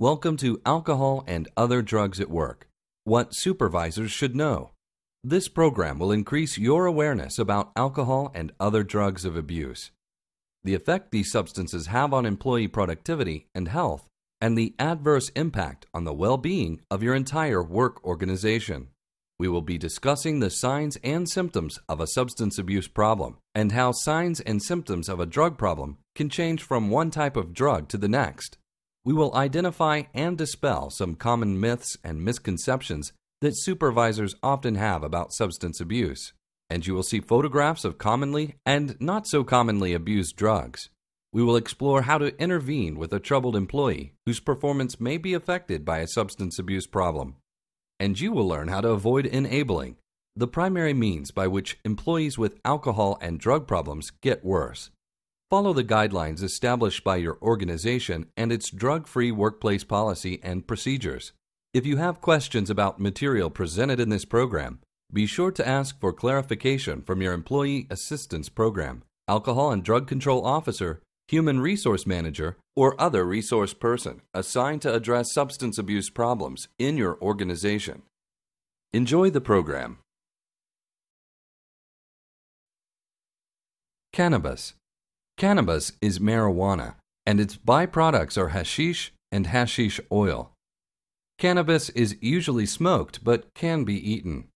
Welcome to Alcohol and Other Drugs at Work, What Supervisors Should Know. This program will increase your awareness about alcohol and other drugs of abuse, the effect these substances have on employee productivity and health, and the adverse impact on the well-being of your entire work organization. We will be discussing the signs and symptoms of a substance abuse problem and how signs and symptoms of a drug problem can change from one type of drug to the next. We will identify and dispel some common myths and misconceptions that supervisors often have about substance abuse, and you will see photographs of commonly and not so commonly abused drugs. We will explore how to intervene with a troubled employee whose performance may be affected by a substance abuse problem. And you will learn how to avoid enabling, the primary means by which employees with alcohol and drug problems get worse. Follow the guidelines established by your organization and its drug-free workplace policy and procedures. If you have questions about material presented in this program, be sure to ask for clarification from your Employee Assistance Program, Alcohol and Drug Control Officer, Human Resource Manager, or other resource person assigned to address substance abuse problems in your organization. Enjoy the program. Cannabis. Cannabis is marijuana, and its byproducts are hashish and hashish oil. Cannabis is usually smoked but can be eaten.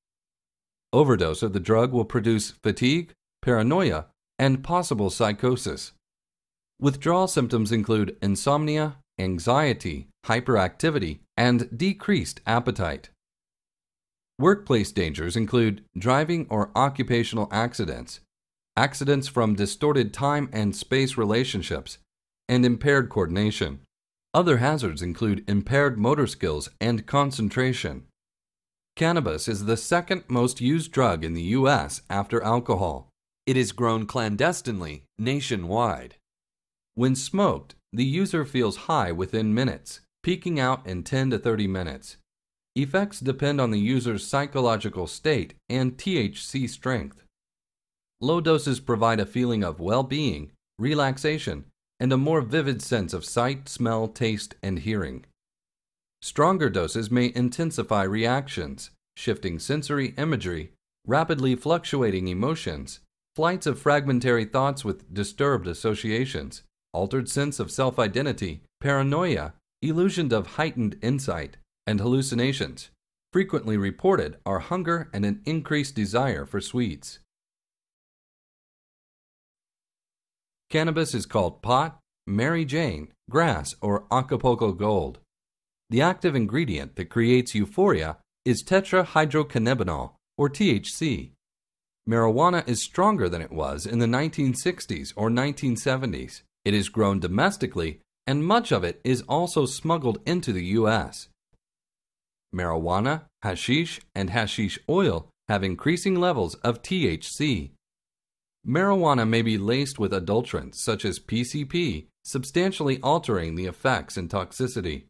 Overdose of the drug will produce fatigue, paranoia, and possible psychosis. Withdrawal symptoms include insomnia, anxiety, hyperactivity, and decreased appetite. Workplace dangers include driving or occupational accidents, accidents from distorted time and space relationships, and impaired coordination. Other hazards include impaired motor skills and concentration. Cannabis is the second most used drug in the U.S. after alcohol. It is grown clandestinely nationwide. When smoked, the user feels high within minutes, peaking out in 10 to 30 minutes. Effects depend on the user's psychological state and THC strength. Low doses provide a feeling of well-being, relaxation, and a more vivid sense of sight, smell, taste, and hearing. Stronger doses may intensify reactions, shifting sensory imagery, rapidly fluctuating emotions, flights of fragmentary thoughts with disturbed associations, altered sense of self-identity, paranoia, illusion of heightened insight, and hallucinations. Frequently reported are hunger and an increased desire for sweets. Cannabis is called pot, Mary Jane, grass, or Acapulco Gold. The active ingredient that creates euphoria is tetrahydrocannabinol, or THC. Marijuana is stronger than it was in the 1960s or 1970s. It is grown domestically, and much of it is also smuggled into the U.S. Marijuana, hashish, and hashish oil have increasing levels of THC. Marijuana may be laced with adulterants such as PCP, substantially altering the effects and toxicity.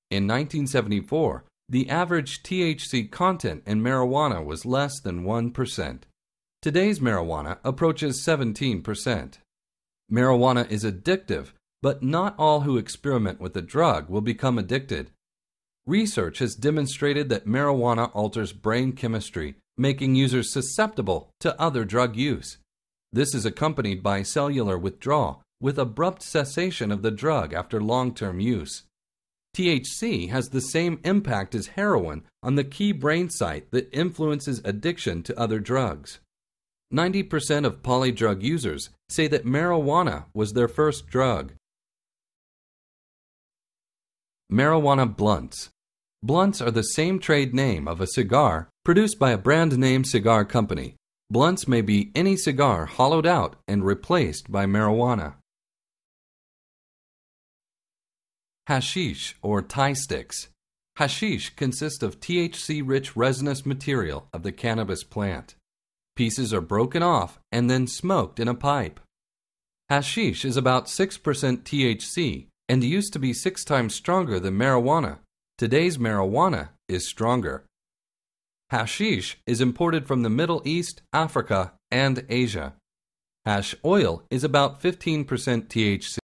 In 1974, the average THC content in marijuana was less than 1%. Today's marijuana approaches 17%. Marijuana is addictive, but not all who experiment with the drug will become addicted. Research has demonstrated that marijuana alters brain chemistry, making users susceptible to other drug use. This is accompanied by cellular withdrawal with abrupt cessation of the drug after long-term use. THC has the same impact as heroin on the key brain site that influences addiction to other drugs. 90% of polydrug users say that marijuana was their first drug. Marijuana blunts. Blunts are the same trade name of a cigar produced by a brand-name cigar company. Blunts may be any cigar hollowed out and replaced by marijuana. Hashish or Thai sticks. Hashish consists of THC-rich resinous material of the cannabis plant. Pieces are broken off and then smoked in a pipe. Hashish is about 6% THC and used to be 6 times stronger than marijuana. Today's marijuana is stronger. Hashish is imported from the Middle East, Africa, and Asia. Hash oil is about 15% THC.